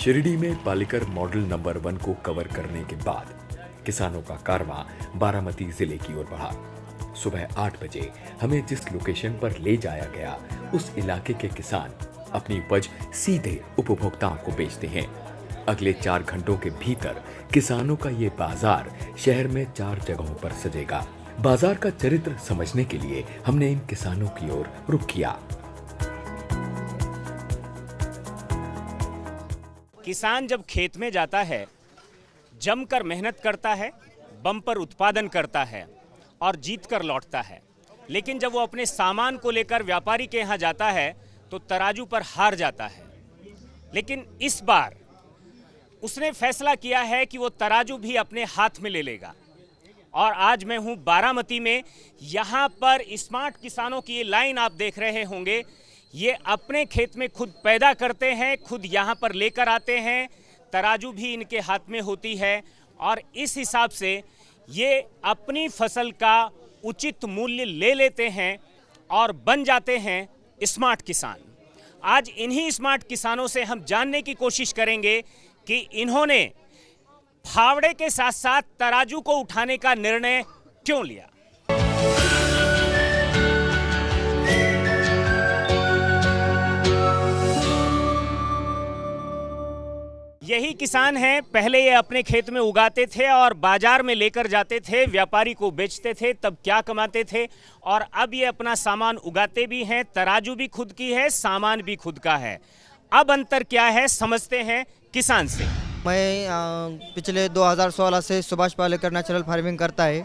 शिरडी में Palekar model number 1 को cover करने के बाद किसानों का कारवां बारामती जिले की ओर बढ़ा। सुबह 8 बजे हमें जिस लोकेशन पर ले जाया गया, उस इलाके के किसान अपनी उपज सीधे उपभोक्ताओं को बेचते हैं। अगले 4 घंटों के भीतर किसानों का ये बाजार शहर में 4 जगहों पर सजेगा। बाजार का चरित्र समझने के लिए हमने इन किसानों की ओर रुख किया। किसान जब खेत में जाता है, जमकर मेहनत करता है, बम्पर उत्पादन करता है और जीत कर लौटता है। लेकिन जब वो अपने सामान को लेकर व्यापारी के यहाँ जाता है तो तराजू पर हार जाता है। लेकिन इस बार उसने फैसला किया है कि वो तराजू भी अपने हाथ में ले लेगा। और आज मैं हूँ बारामती में। यहाँ पर स्मार्ट किसानों की ये लाइन आप देख रहे होंगे। ये अपने खेत में खुद पैदा करते हैं, खुद यहाँ पर लेकर आते हैं। तराजू भी इनके हाथ में होती है और इस हिसाब से ये अपनी फसल का उचित मूल्य ले लेते हैं और बन जाते हैं स्मार्ट किसान। आज इन्हीं स्मार्ट किसानों से हम जानने की कोशिश करेंगे कि इन्होंने फावड़े के साथ साथ तराजू को उठाने का निर्णय क्यों लिया। यही किसान हैं। पहले ये अपने खेत में उगाते थे और बाजार में लेकर जाते थे, व्यापारी को बेचते थे, तब क्या कमाते थे। और अब ये अपना सामान उगाते भी हैं, तराजू भी खुद की है, सामान भी खुद का है। अब अंतर क्या है, समझते हैं किसान से। मैं पिछले 2016 से सुभाष पालेकर नेचुरल फार्मिंग करता है।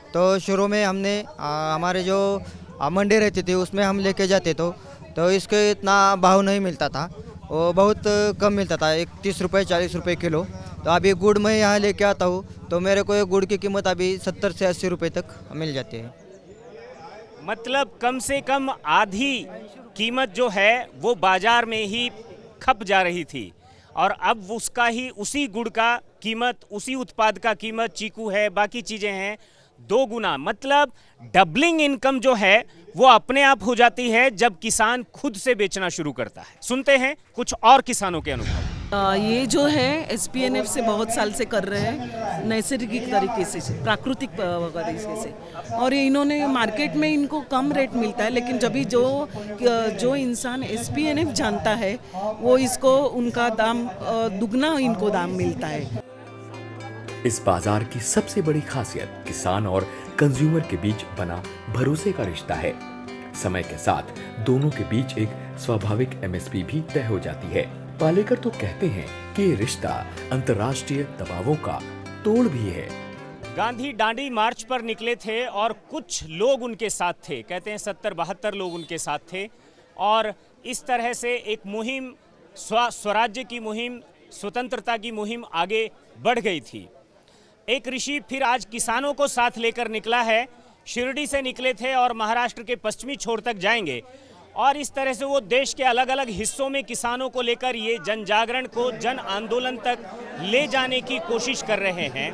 तो शुरू में हमने हमारे जो मंडी रहती थी उसमें हम लेके जाते तो इसके इतना भाव नहीं मिलता था, वो बहुत कम मिलता था, 30 रुपये 40 रुपये किलो। तो अभी गुड़ मैं यहाँ लेके आता हूँ तो मेरे को ये गुड़ की कीमत अभी 70 से 80 रुपये तक मिल जाती है। मतलब कम से कम आधी कीमत जो है वो बाजार में ही खप जा रही थी और अब उसका ही उसी गुड़ का कीमत, उसी उत्पाद का कीमत, चीकू है, बाकी चीज़ें हैं, 2 गुना, मतलब डबलिंग इनकम जो है वो अपने आप हो जाती है जब किसान खुद से बेचना शुरू करता है। सुनते हैं कुछ और किसानों के अनुभव। ये जो है एसपीएनएफ से बहुत साल से कर रहे हैं, नैसर्गिक तरीके से, प्राकृतिक तरीके से। और ये इन्होंने मार्केट में इनको कम रेट मिलता है, लेकिन जब भी जो इंसान एसपीएनएफ जानता है वो इसको उनका दाम दुगना इनको दाम मिलता है। इस बाजार की सबसे बड़ी खासियत किसान और कंज्यूमर के बीच बना भरोसे का रिश्ता है। समय के साथ दोनों के बीच एक स्वाभाविक एमएसपी भी तय हो जाती है। पालेकर तो कहते हैं कि ये रिश्ता अंतर्राष्ट्रीय दबावों का तोड़ भी है। गांधी डांडी मार्च पर निकले थे और कुछ लोग उनके साथ थे, कहते हैं 70-72 लोग उनके साथ थे। और इस तरह से एक मुहिम, स्वराज्य की मुहिम, स्वतंत्रता की मुहिम आगे बढ़ गई थी। एक ऋषि फिर आज किसानों को साथ लेकर निकला है। शिरडी से निकले थे और महाराष्ट्र के पश्चिमी छोर तक जाएंगे और इस तरह से वो देश के अलग अलग हिस्सों में किसानों को लेकर ये जन जागरण को जन आंदोलन तक ले जाने की कोशिश कर रहे हैं।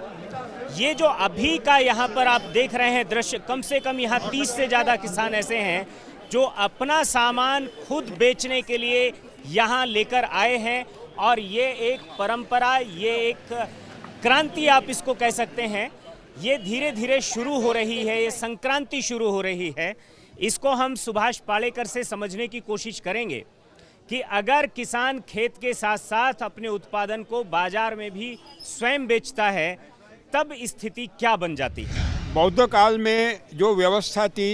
ये जो अभी का यहाँ पर आप देख रहे हैं दृश्य, कम से कम यहाँ 30 से ज़्यादा किसान ऐसे हैं जो अपना सामान खुद बेचने के लिए यहाँ लेकर आए हैं। और ये एक परंपरा, ये एक क्रांति आप इसको कह सकते हैं, ये धीरे धीरे शुरू हो रही है, ये संक्रांति शुरू हो रही है। इसको हम सुभाष पालेकर से समझने की कोशिश करेंगे कि अगर किसान खेत के साथ साथ अपने उत्पादन को बाजार में भी स्वयं बेचता है तब स्थिति क्या बन जाती है। बौद्ध काल में जो व्यवस्था थी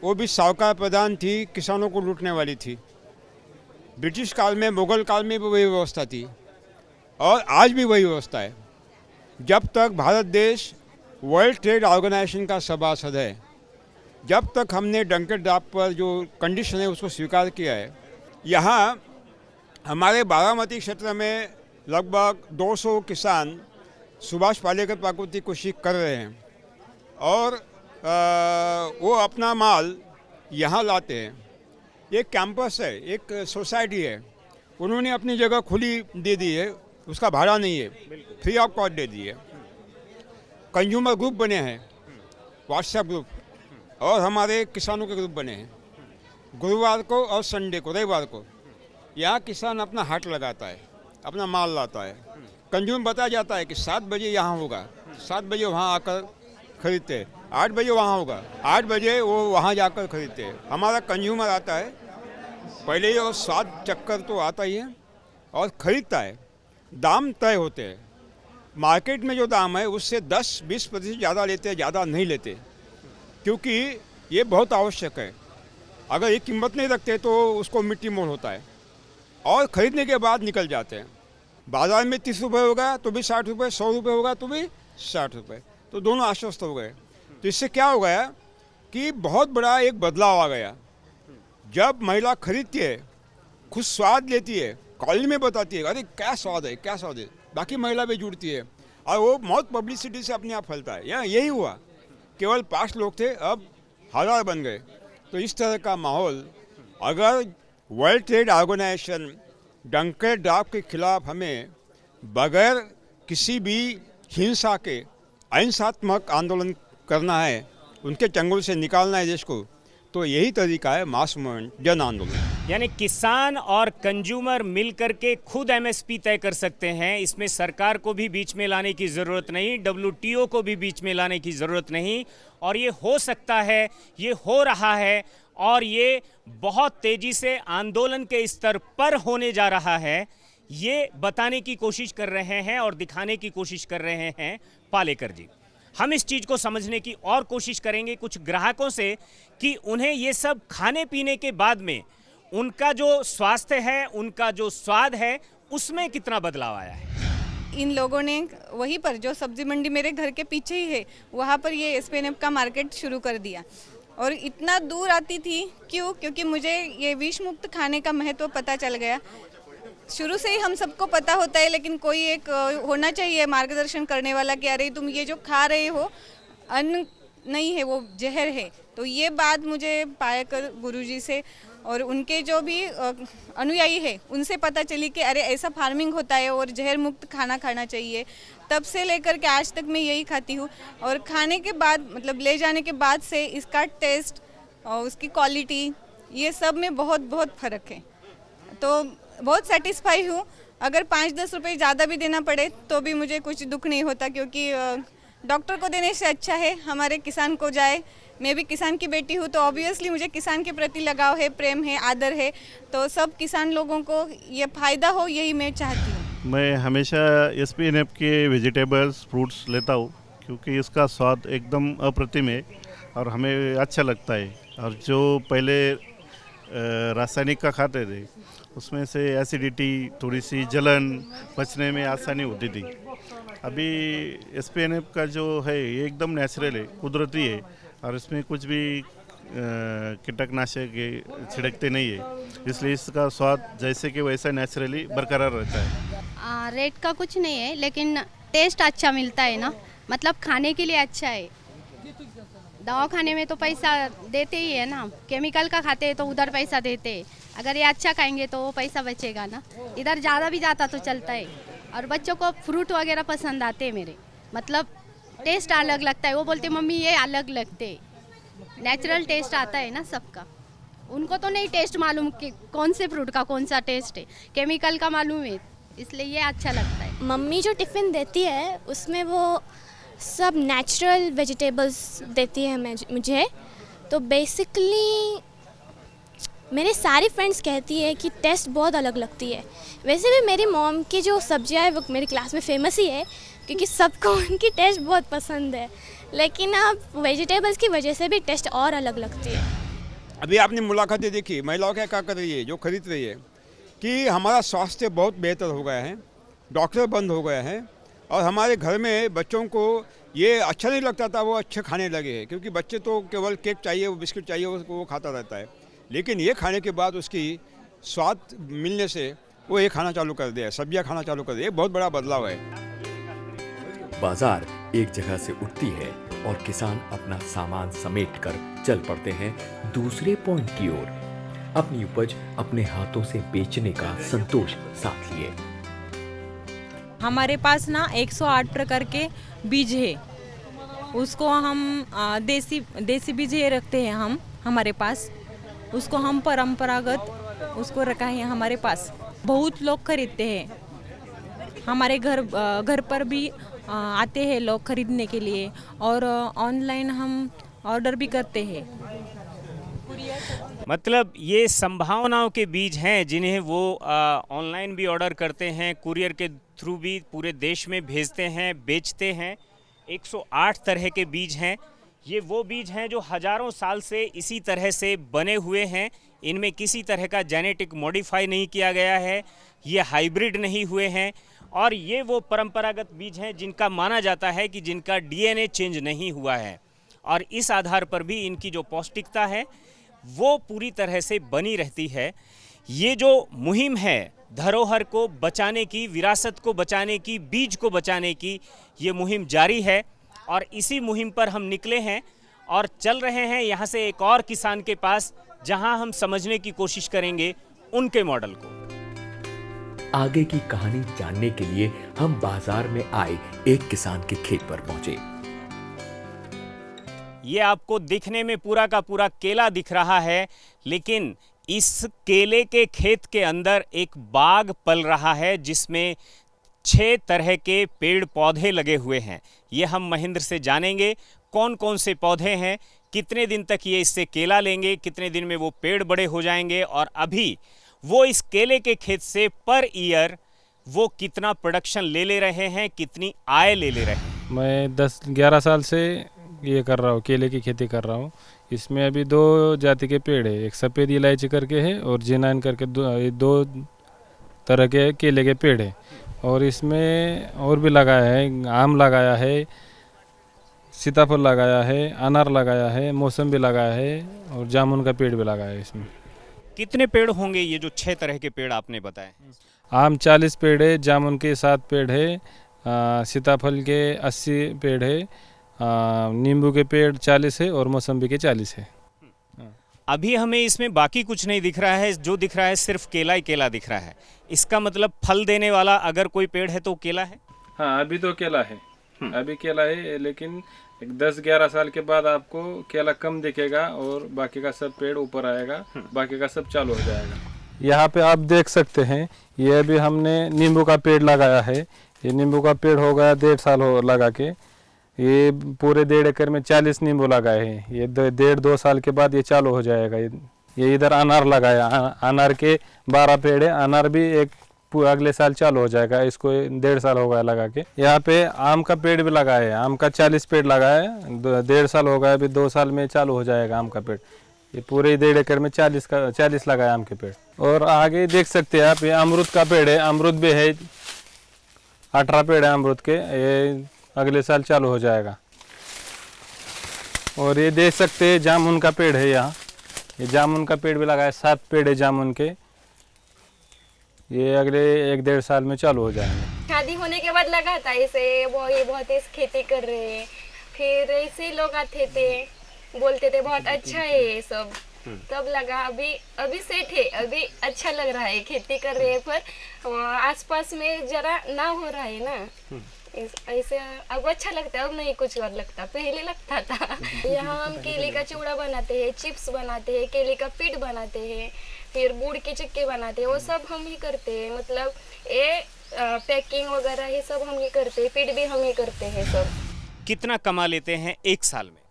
वो भी साहूकार प्रधान थी, किसानों को लूटने वाली थी। ब्रिटिश काल में, मुगल काल में भी वही व्यवस्था थी और आज भी वही व्यवस्था है। जब तक भारत देश वर्ल्ड ट्रेड ऑर्गेनाइजेशन का सभासद है, जब तक हमने डंके ड्राप पर जो कंडीशन है उसको स्वीकार किया है, यहाँ हमारे बारामती क्षेत्र में लगभग 200 किसान सुभाष पालेकर प्राकृतिक कृषि कर रहे हैं और वो अपना माल यहाँ लाते हैं। एक कैंपस है, एक सोसाइटी है, उन्होंने अपनी जगह खुली दे दी है, उसका भाड़ा नहीं है, फ्री ऑफ कॉस्ट दे दी है। कंज्यूमर ग्रुप बने हैं, व्हाट्सएप ग्रुप, और हमारे किसानों के ग्रुप बने हैं। गुरुवार को और संडे को, रविवार को यहाँ किसान अपना हाट लगाता है अपना माल लाता है। कंज्यूमर बताया जाता है कि 7 बजे यहाँ होगा, 7 बजे वहाँ आकर खरीदते हैं, 8 बजे वहाँ होगा, 8 बजे वो वहाँ जाकर खरीदते हैं। हमारा कंज्यूमर आता है पहले ही और स्वाद चक्कर तो आता ही है और ख़रीदता है। दाम तय होते हैं, मार्केट में जो दाम है उससे 10-20% ज़्यादा लेते हैं, ज़्यादा नहीं लेते, क्योंकि ये बहुत आवश्यक है। अगर ये कीमत नहीं रखते तो उसको मिट्टी मोल होता है और ख़रीदने के बाद निकल जाते हैं। बाज़ार में 30 रुपये होगा तो भी 60 रुपये, 100 रुपये होगा तो भी 60 रुपये, तो दोनों आश्वस्त हो गए। तो इससे क्या हो गया कि बहुत बड़ा एक बदलाव आ गया। जब महिला खरीदती है, खुद स्वाद लेती है, कॉलेज में बताती है अरे क्या स्वाद है, क्या स्वाद है, बाकी महिला भी जुड़ती है और वो बहुत पब्लिसिटी से अपने आप फैलता है। यही हुआ, केवल 5 लोग थे, अब 1000 बन गए। तो इस तरह का माहौल अगर world trade organisation Dunker draft के खिलाफ हमें बगैर किसी भी हिंसा के अहिंसात्मक आंदोलन करना है, उनके चंगुल से निकालना है देश को, तो यही तरीका है मास मूवमेंट, जन आंदोलन। यानी किसान और कंज्यूमर मिलकर के खुद एमएसपी तय कर सकते हैं। इसमें सरकार को भी बीच में लाने की ज़रूरत नहीं, WTO को भी बीच में लाने की ज़रूरत नहीं, और ये हो सकता है, ये हो रहा है और ये बहुत तेज़ी से आंदोलन के स्तर पर होने जा रहा है। ये बताने की कोशिश कर रहे हैं और दिखाने की कोशिश कर रहे हैं पालेकर जी। हम इस चीज़ को समझने की और कोशिश करेंगे कुछ ग्राहकों से कि उन्हें ये सब खाने पीने के बाद में उनका जो स्वास्थ्य है, उनका जो स्वाद है, उसमें कितना बदलाव आया है। इन लोगों ने वहीं पर जो सब्जी मंडी मेरे घर के पीछे ही है, वहाँ पर ये SPNF का मार्केट शुरू कर दिया। और इतना दूर आती थी क्यों? क्योंकि मुझे ये विष मुक्त खाने का महत्व पता चल गया। शुरू से ही हम सबको पता होता है, लेकिन कोई एक होना चाहिए मार्गदर्शन करने वाला कि अरे तुम ये जो खा रहे हो अन्न नहीं है, वो जहर है। तो ये बात मुझे पाकर गुरुजी से और उनके जो भी अनुयायी है उनसे पता चली कि अरे ऐसा फार्मिंग होता है और जहर मुक्त खाना खाना चाहिए। तब से लेकर के आज तक मैं यही खाती हूँ और खाने के बाद मतलब ले जाने के बाद से इसका टेस्ट और उसकी क्वालिटी ये सब में बहुत बहुत फ़र्क है। तो बहुत सेटिस्फाई हूँ। अगर 5-10 रुपये ज़्यादा भी देना पड़े तो भी मुझे कुछ दुख नहीं होता, क्योंकि डॉक्टर को देने से अच्छा है हमारे किसान को जाए। मैं भी किसान की बेटी हूँ, तो ऑब्वियसली मुझे किसान के प्रति लगाव है, प्रेम है, आदर है। तो सब किसान लोगों को ये फ़ायदा हो, यही मैं चाहती हूँ। मैं हमेशा SPNF के वेजिटेबल्स, फ्रूट्स लेता हूँ, क्योंकि इसका स्वाद एकदम अप्रतिम है और हमें अच्छा लगता है। और जो पहले रासायनिक का खाते थे उसमें से एसिडिटी, थोड़ी सी जलन, पचने में आसानी होती थी। अभी SPNF का जो है ये एकदम नेचुरल है, कुदरती है और इसमें कुछ भी कीटनाशक छिड़कते नहीं है, इसलिए इसका स्वाद जैसे कि वैसा नेचुरली बरकरार रहता है। रेट का कुछ नहीं है, लेकिन टेस्ट अच्छा मिलता है ना, मतलब खाने के लिए अच्छा है। दवा खाने में तो पैसा देते ही है ना, केमिकल का खाते हैं तो उधर पैसा देते हैं। अगर ये अच्छा खाएंगे तो वो पैसा बचेगा ना, इधर ज़्यादा भी जाता तो चलता है। और बच्चों को फ्रूट वगैरह पसंद आते हैं मेरे, मतलब टेस्ट अलग लगता है। वो बोलते मम्मी ये अलग लगते, नेचुरल टेस्ट आता है ना सबका। उनको तो नहीं टेस्ट मालूम कि कौन से फ्रूट का कौन सा टेस्ट है, केमिकल का मालूम है, इसलिए ये अच्छा लगता है। मम्मी जो टिफ़िन देती है उसमें वो सब नेचुरल वेजिटेबल्स देती है मुझे। तो बेसिकली मेरे सारी फ्रेंड्स कहती है कि टेस्ट बहुत अलग लगती है। वैसे भी मेरी मॉम की जो सब्जियां है वो मेरी क्लास में फेमस ही है, क्योंकि सबको उनकी टेस्ट बहुत पसंद है। लेकिन अब वेजिटेबल्स की वजह से भी टेस्ट और अलग लगती है। अभी आपने मुलाकातें देखी, महिलाओं क्या कर रही है, जो खरीद रही है कि हमारा स्वास्थ्य बहुत बेहतर हो गया है, डॉक्टर बंद हो गए हैं और हमारे घर में बच्चों को ये अच्छा नहीं लगता था, वो अच्छे खाने लगे हैं। क्योंकि बच्चे तो केवल केक चाहिए, वो बिस्किट चाहिए, वो खाता रहता है, लेकिन ये खाने के बाद उसकी स्वाद मिलने से वो ये खाना चालू कर दिया, सब्जियां खाना चालू कर दिया। बहुत बड़ा बदलाव है। बाजार एक जगह से उठती है और किसान अपना सामान समेट कर चल पड़ते हैं दूसरे पॉइंट की ओर, अपनी उपज अपने हाथों से बेचने का संतोष साथ लिए। हमारे पास ना 108 प्रकार के बीज है, उसको हम देसी बीज ये रखते हैं हम हमारे पास, उसको हम परंपरागत उसको रखा है हमारे पास। बहुत लोग खरीदते हैं हमारे घर पर भी आते हैं लोग खरीदने के लिए, और ऑनलाइन हम ऑर्डर भी करते हैं। मतलब ये संभावनाओं के बीज हैं जिन्हें वो ऑनलाइन भी ऑर्डर करते हैं, कुरियर के थ्रू भी पूरे देश में भेजते हैं, बेचते हैं। 108 तरह के बीज हैं। ये वो बीज हैं जो हजारों साल से इसी तरह से बने हुए हैं। इनमें किसी तरह का जेनेटिक मॉडिफाई नहीं किया गया है, ये हाइब्रिड नहीं हुए हैं, और ये वो परंपरागत बीज हैं जिनका माना जाता है कि जिनका डीएनए चेंज नहीं हुआ है, और इस आधार पर भी इनकी जो पौष्टिकता है वो पूरी तरह से बनी रहती है। ये जो मुहिम है धरोहर को बचाने की, विरासत को बचाने की, बीज को बचाने की, ये मुहिम जारी है, और इसी मुहिम पर हम निकले हैं और चल रहे हैं यहाँ से एक और किसान के पास, जहाँ हम समझने की कोशिश करेंगे उनके मॉडल को। आगे की कहानी जानने के लिए हम बाजार में आए एक किसान के खेत पर पहुंचे। ये आपको दिखने में पूरा का पूरा केला दिख रहा है, लेकिन इस केले के खेत के अंदर एक बाग पल रहा है जिसमें 6 तरह के पेड़ पौधे लगे हुए हैं। ये हम महेंद्र से जानेंगे कौन कौन से पौधे हैं, कितने दिन तक ये इससे केला लेंगे, कितने दिन में वो पेड़ बड़े हो जाएंगे, और अभी वो इस केले के खेत से पर ईयर वो कितना प्रोडक्शन ले रहे हैं, कितनी आय ले रहे हैं। मैं 10-11 साल से ये कर रहा हूँ, केले की खेती कर रहा हूँ। इसमें अभी 2 जाति के पेड़ है, एक सफ़ेद इलायची करके है और जिनाइन करके, दो तरह के केले के पेड़ है। और इसमें और भी लगाया है, आम लगाया है, सीताफल लगाया है, अनार लगाया है, मौसम्बी लगाया है, और जामुन का पेड़ भी लगाया है। इसमें कितने पेड़ होंगे ये जो 6 तरह के पेड़ आपने बताए? आम 40 पेड़ है, जामुन के 7 पेड़ है, सीताफल के 80 पेड़ है, नींबू के पेड़ 40 है, और मौसम्बी के 40 है। अभी हमें इसमें बाकी कुछ नहीं दिख रहा है, जो दिख रहा है सिर्फ केला ही केला दिख रहा है। इसका मतलब फल देने वाला अगर कोई पेड़ है तो केला है? हाँ, अभी तो केला है, अभी केला है, लेकिन 10-11 साल के बाद आपको केला कम दिखेगा और बाकी का सब पेड़ ऊपर आएगा, बाकी का सब चालू हो जाएगा। यहाँ पे आप देख सकते हैं, ये अभी हमने नींबू का पेड़ लगाया है। ये नींबू का पेड़ हो गया 1.5 साल हो लगा के। ये पूरे 1.5 एकड़ में 40 नींबू लगाए हैं। ये 1.5-2 साल के बाद ये चालू हो जाएगा। ये इधर अनार लगाया, अनार के 12 पेड़ है, अनार भी अगले साल चालू हो जाएगा। इसको 1.5 साल हो गया लगा के। यहाँ पे आम का पेड़ भी लगाया है, आम का 40 पेड़ लगाया है, 1.5 साल हो गया, अभी 2 साल में चालू हो जाएगा आम का पेड़। ये पूरे 1.5 एकड़ में 40 लगाया आम के पेड़। और आगे देख सकते हैं आप, ये अमरूद का पेड़ है, अमरूद भी है, 18 पेड़ है अमरूद के, ये अगले साल चालू हो जाएगा। और ये देख सकते हैं जामुन का पेड़ है, यहाँ ये जामुन का पेड़ भी लगाया, 7 पेड़ है जामुन के, ये अगले 1-1.5 साल में चालू हो जाएंगे। शादी होने के बाद लगा था इसे, वो ये बहुत खेती कर रहे हैं, फिर ऐसे लोग आते थे बोलते थे बहुत अच्छा है ये सब, तब लगा अभी सेट है, अभी अच्छा लग रहा है, खेती कर रहे हैं, पर आसपास में जरा ना हो रहा है ना, ऐसे अब अच्छा लगता है, अब नहीं कुछ और लगता, पहले लगता था। यहाँ हम केले का चिवड़ा बनाते हैं, चिप्स बनाते हैं, केले का पीठ बनाते हैं, फिर गुड़ के चिक्के बनाते हैं, वो सब हम ही करते हैं। मतलब ये पैकिंग वगैरह ये सब हम ही करते हैं, पीठ भी हम ही करते हैं सब। कितना कमा लेते हैं एक साल में?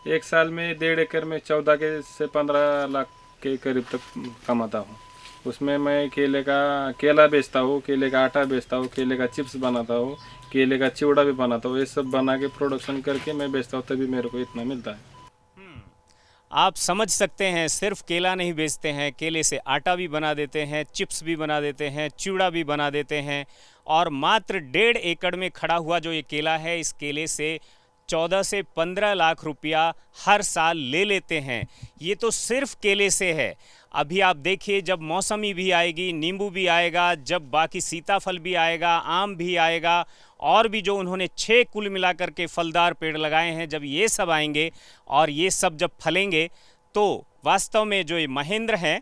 एक साल में 1.5 एकड़ में 14 से 15 लाख के करीब तक कमाता हूँ। उसमें मैं केला बेचता हूँ, केले का आटा बेचता हूँ, केले का चिप्स बनाता हूँ, केले का चिवड़ा भी बनाता हूँ। ये सब बना के प्रोडक्शन करके मैं बेचता हूँ, तभी मेरे को इतना मिलता है। आप समझ सकते हैं, सिर्फ केला नहीं बेचते हैं, केले से आटा भी बना देते हैं, चिप्स भी बना देते हैं, चिवड़ा भी बना देते हैं, और मात्र 1.5 एकड़ में खड़ा हुआ जो ये केला है, इस केले से 14 से 15 लाख रुपया हर साल ले लेते हैं। ये तो सिर्फ केले से है। अभी आप देखिए, जब मौसमी भी आएगी, नींबू भी आएगा, जब बाकी सीताफल भी आएगा, आम भी आएगा, और भी जो उन्होंने 6 कुल मिलाकर के फलदार पेड़ लगाए हैं, जब ये सब आएंगे और ये सब जब फलेंगे, तो वास्तव में जो ये महेंद्र हैं,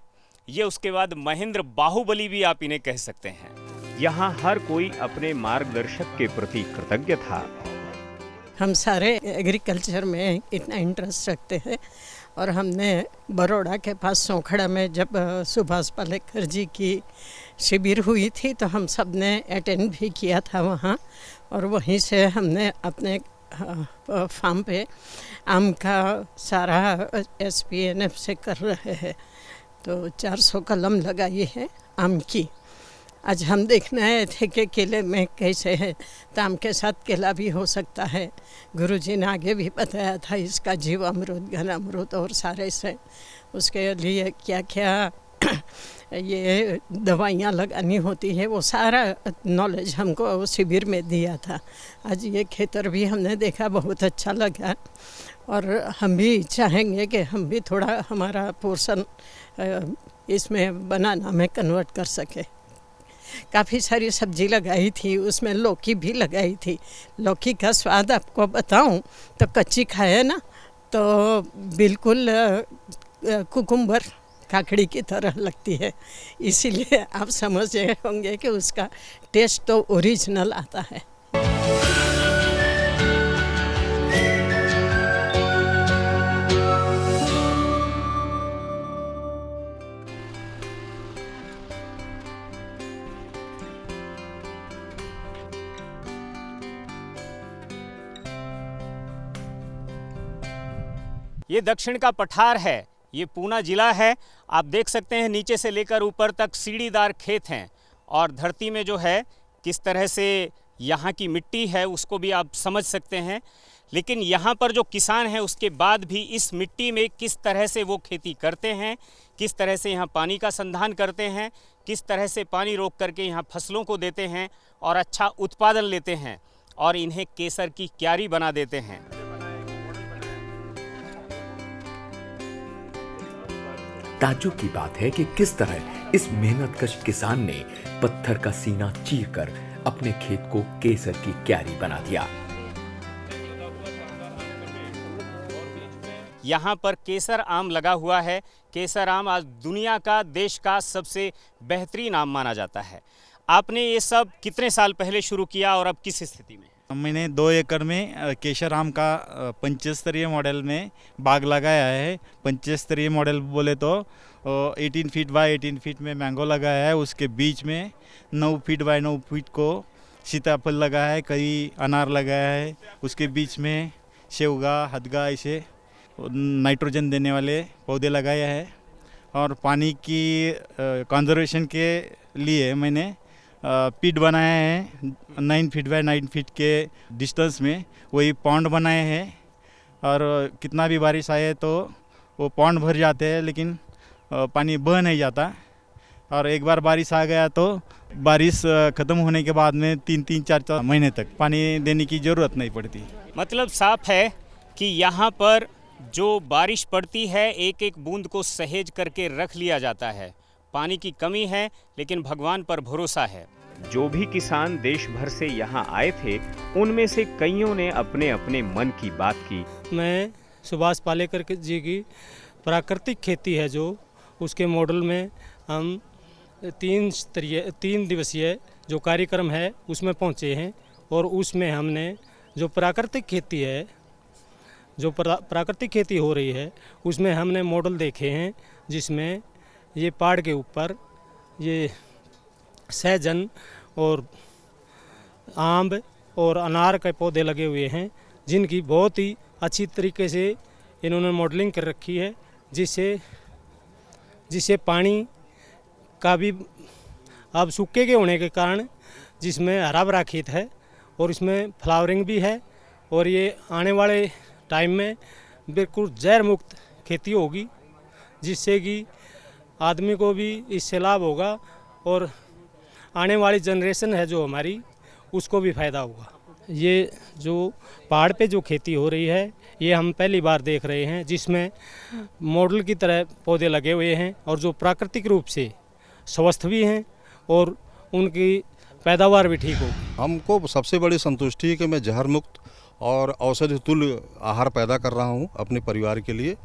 ये उसके बाद महेंद्र बाहुबली भी आप इन्हें कह सकते हैं। यहाँ हर कोई अपने मार्गदर्शक के प्रति कृतज्ञ था। हम सारे एग्रीकल्चर में इतना इंटरेस्ट रखते हैं, और हमने बड़ौदा के पास सोखड़ा में जब सुभाष पालेकर जी की शिविर हुई थी तो हम सब ने अटेंड भी किया था वहाँ, और वहीं से हमने अपने फार्म पे आम का सारा SPNF से कर रहे हैं। तो 400 कलम लगाई है आम की। आज हम देखने आए थे कि केले में कैसे है, तो आम के साथ केला भी हो सकता है। गुरुजी ने आगे भी बताया था इसका जीवामृत, घन अमृत और सारे से उसके लिए क्या क्या ये दवाइयाँ लगानी होती है, वो सारा नॉलेज हमको शिविर में दिया था। आज ये खेतर भी हमने देखा, बहुत अच्छा लगा, और हम भी चाहेंगे कि हम भी थोड़ा हमारा पोर्शन इसमें बनाना में कन्वर्ट कर सके। काफ़ी सारी सब्जी लगाई थी, उसमें लौकी भी लगाई थी। लौकी का स्वाद आपको बताऊं तो कच्ची खाए ना तो बिल्कुल कुकुम्बर काकड़ी की तरह लगती है, इसीलिए आप समझ रहे होंगे कि उसका टेस्ट तो ओरिजिनल आता है। ये दक्षिण का पठार है, ये पूना जिला है। आप देख सकते हैं नीचे से लेकर ऊपर तक सीढ़ीदार खेत हैं, और धरती में जो है किस तरह से यहाँ की मिट्टी है उसको भी आप समझ सकते हैं। लेकिन यहाँ पर जो किसान हैं उसके बाद भी इस मिट्टी में किस तरह से वो खेती करते हैं, किस तरह से यहाँ पानी का संधान करते हैं, किस तरह से पानी रोक करके यहाँ फसलों को देते हैं और अच्छा उत्पादन लेते हैं और इन्हें केसर की क्यारी बना देते हैं। ताज्जुब की बात है कि किस तरह इस मेहनतकश किसान ने पत्थर का सीना चीरकर अपने खेत को केसर की क्यारी बना दिया। यहाँ पर केसर आम लगा हुआ है। केसर आम आज दुनिया का, देश का सबसे बेहतरीन आम माना जाता है। आपने ये सब कितने साल पहले शुरू किया और अब किस स्थिति में? मैंने 2 एकड़ में केसर आम का 25 स्तरीय मॉडल में बाग लगाया है। 25 स्तरीय मॉडल बोले तो 18 फीट बाय 18 फीट में मैंगो लगाया है। उसके बीच में 9 फीट बाय 9 फीट को सीताफल लगाया है, कई अनार लगाया है। उसके बीच में सेवगा, हदगा, ऐसे नाइट्रोजन देने वाले पौधे लगाए हैं। और पानी की कंजर्वेशन के लिए मैंने पिट बनाया है 9 फीट बाय 9 फीट के डिस्टेंस में, वही पॉन्ड बनाए हैं। और कितना भी बारिश आए तो वो पॉन्ड भर जाते हैं, लेकिन पानी बह नहीं जाता। और एक बार बारिश आ गया तो बारिश ख़त्म होने के बाद में 3-3, 4-4 महीने तक पानी देने की ज़रूरत नहीं पड़ती। मतलब साफ है कि यहाँ पर जो बारिश पड़ती है एक एक बूंद को सहेज करके रख लिया जाता है। पानी की कमी है लेकिन भगवान पर भरोसा है। जो भी किसान देश भर से यहाँ आए थे उनमें से कईयों ने अपने अपने मन की बात की। मैं सुभाष पालेकर जी की प्राकृतिक खेती है जो, उसके मॉडल में हम 3 दिवसीय जो कार्यक्रम है उसमें पहुँचे हैं। और उसमें हमने जो प्राकृतिक खेती है, जो प्राकृतिक खेती हो रही है उसमें हमने मॉडल देखे हैं, जिसमें ये पहाड़ के ऊपर ये सहजन और आम और अनार के पौधे लगे हुए हैं, जिनकी बहुत ही अच्छी तरीके से इन्होंने मॉडलिंग कर रखी है, जिससे पानी का भी अब सूखे के होने के कारण जिसमें हरा भरा खेत है और इसमें फ्लावरिंग भी है। और ये आने वाले टाइम में बिल्कुल जहर मुक्त खेती होगी, जिससे कि आदमी को भी इससे लाभ होगा और आने वाली जनरेशन है जो हमारी, उसको भी फ़ायदा होगा। ये जो पहाड़ पे जो खेती हो रही है ये हम पहली बार देख रहे हैं, जिसमें मॉडल की तरह पौधे लगे हुए हैं और जो प्राकृतिक रूप से स्वस्थ भी हैं और उनकी पैदावार भी ठीक होगी। हमको सबसे बड़ी संतुष्टि है कि मैं जहर मुक्त और औषधि तुल्य आहार पैदा कर रहा हूँ अपने परिवार के लिए।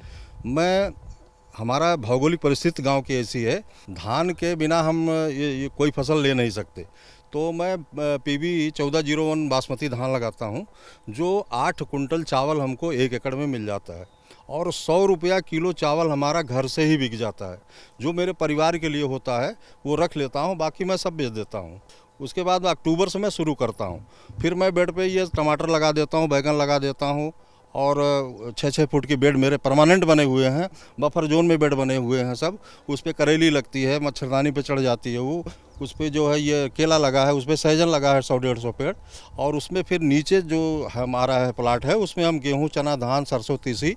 हमारा भौगोलिक परिस्थिति गांव की ऐसी है, धान के बिना हम ये कोई फसल ले नहीं सकते। तो मैं PB 1401 बासमती धान लगाता हूं, जो 8 कुंटल चावल हमको 1 एकड़ में मिल जाता है। और 100 रुपया किलो चावल हमारा घर से ही बिक जाता है। जो मेरे परिवार के लिए होता है वो रख लेता हूँ, बाकी मैं सब बेच देता हूँ। उसके बाद अक्टूबर से मैं शुरू करता हूँ। फिर मैं बेड पे ये टमाटर लगा देता हूँ, बैगन लगा देता हूँ, और 6-6 फुट की बेड मेरे परमानेंट बने हुए हैं, बफर जोन में बेड बने हुए हैं सब। उस पर करेली लगती है, मच्छरदानी पे चढ़ जाती है वो। उस पर जो है ये केला लगा है, उस पर सहजन लगा है 100-150 पेड़। और उसमें फिर नीचे जो हमारा है प्लाट है, उसमें हम गेहूँ, चना, धान, सरसों, तीसी,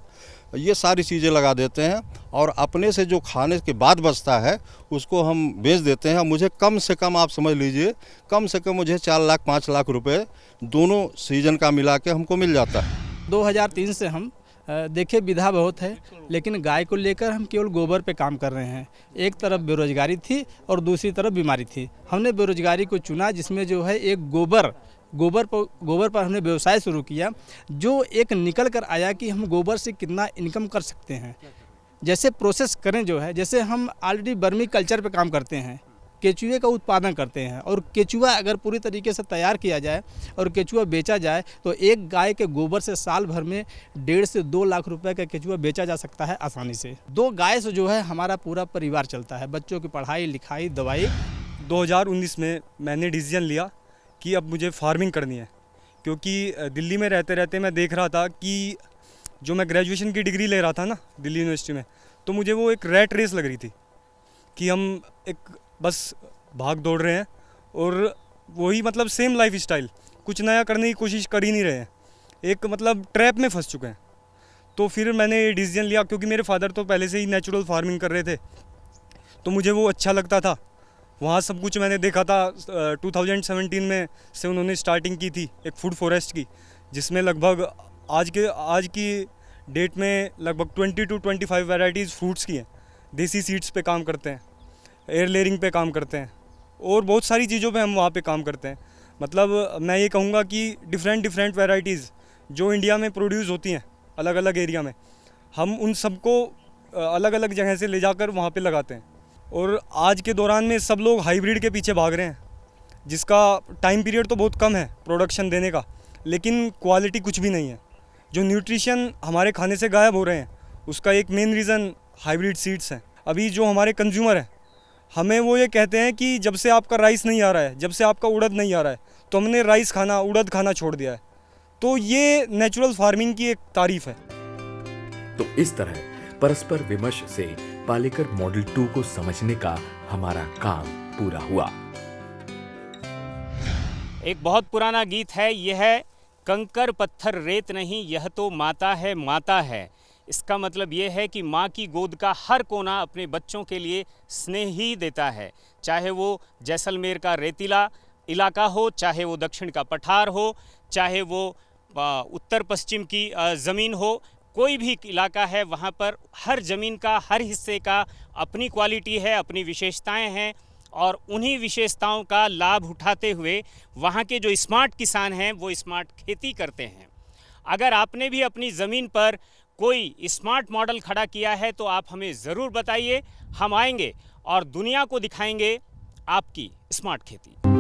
ये सारी चीज़ें लगा देते हैं। और अपने से जो खाने के बाद बचता है उसको हम बेच देते हैं। मुझे कम से कम, आप समझ लीजिए, कम से कम मुझे 4 लाख 5 लाख रुपए दोनों सीजन का मिला के हमको मिल जाता है। 2003 से हम देखे विधा बहुत है, लेकिन गाय को लेकर हम केवल गोबर पे काम कर रहे हैं। एक तरफ बेरोजगारी थी और दूसरी तरफ बीमारी थी। हमने बेरोजगारी को चुना, जिसमें जो है एक गोबर पर हमने व्यवसाय शुरू किया, जो एक निकल कर आया कि हम गोबर से कितना इनकम कर सकते हैं। जैसे प्रोसेस करें जो है, जैसे हम ऑलरेडी वर्मी कल्चर पे काम करते हैं, केचुए का उत्पादन करते हैं, और केचुआ अगर पूरी तरीके से तैयार किया जाए और केचुआ बेचा जाए तो एक गाय के गोबर से साल भर में 1.5 से 2 लाख रुपए का केचुआ बेचा जा सकता है आसानी से। 2 गाय से जो है हमारा पूरा परिवार चलता है, बच्चों की पढ़ाई लिखाई, दवाई। 2019 में मैंने डिसीजन लिया कि अब मुझे फार्मिंग करनी है, क्योंकि दिल्ली में रहते रहते मैं देख रहा था कि जो मैं ग्रेजुएशन की डिग्री ले रहा था ना दिल्ली यूनिवर्सिटी में, तो मुझे वो एक रैट रेस लग रही थी कि हम एक बस भाग दौड़ रहे हैं और वही मतलब सेम लाइफ स्टाइल, कुछ नया करने की कोशिश कर ही नहीं रहे हैं, एक मतलब ट्रैप में फंस चुके हैं। तो फिर मैंने ये डिसीजन लिया, क्योंकि मेरे फादर तो पहले से ही नेचुरल फार्मिंग कर रहे थे, तो मुझे वो अच्छा लगता था। वहाँ सब कुछ मैंने देखा था। 2017 में से उन्होंने स्टार्टिंग की थी एक फूड फॉरेस्ट की, जिसमें लगभग आज की डेट में लगभग 20 to 25 वैरायटीज़ फ्रूट्स की हैं। देसी सीड्स पे काम करते हैं, एयर लेयरिंग पे काम करते हैं, और बहुत सारी चीज़ों पे हम वहाँ पे काम करते हैं। मतलब मैं ये कहूँगा कि डिफरेंट वैरायटीज़ जो इंडिया में प्रोड्यूस होती हैं अलग अलग एरिया में, हम उन सबको अलग अलग जगह से ले जाकर वहाँ पे लगाते हैं। और आज के दौरान में सब लोग हाइब्रिड के पीछे भाग रहे हैं, जिसका टाइम पीरियड तो बहुत कम है प्रोडक्शन देने का, लेकिन क्वालिटी कुछ भी नहीं है। जो न्यूट्रिशन हमारे खाने से गायब हो रहे हैं, उसका एक मेन रीज़न हाइब्रिड सीड्स हैं। अभी जो हमारे कंज्यूमर हैं, हमें वो ये कहते हैं कि जब से आपका राइस नहीं आ रहा है, जब से आपका उड़द नहीं आ रहा है, तो हमने राइस खाना, उड़द खाना छोड़ दिया है। तो ये नेचुरल फार्मिंग की एक तारीफ है। तो इस तरह परस्पर विमर्श से पालेकर मॉडल 2 को समझने का हमारा काम पूरा हुआ। एक बहुत पुराना गीत है, यह है कंकर पत्थर रेत नहीं, यह तो माता है, माता है। इसका मतलब ये है कि माँ की गोद का हर कोना अपने बच्चों के लिए स्नेह ही देता है, चाहे वो जैसलमेर का रेतीला इलाका हो, चाहे वो दक्षिण का पठार हो, चाहे वो उत्तर पश्चिम की ज़मीन हो, कोई भी इलाका है, वहाँ पर हर ज़मीन का, हर हिस्से का अपनी क्वालिटी है, अपनी विशेषताएं हैं, और उन्हीं विशेषताओं का लाभ उठाते हुए वहाँ के जो स्मार्ट किसान हैं वो स्मार्ट खेती करते हैं। अगर आपने भी अपनी ज़मीन पर कोई स्मार्ट मॉडल खड़ा किया है तो आप हमें ज़रूर बताइए, हम आएंगे और दुनिया को दिखाएंगे आपकी स्मार्ट खेती।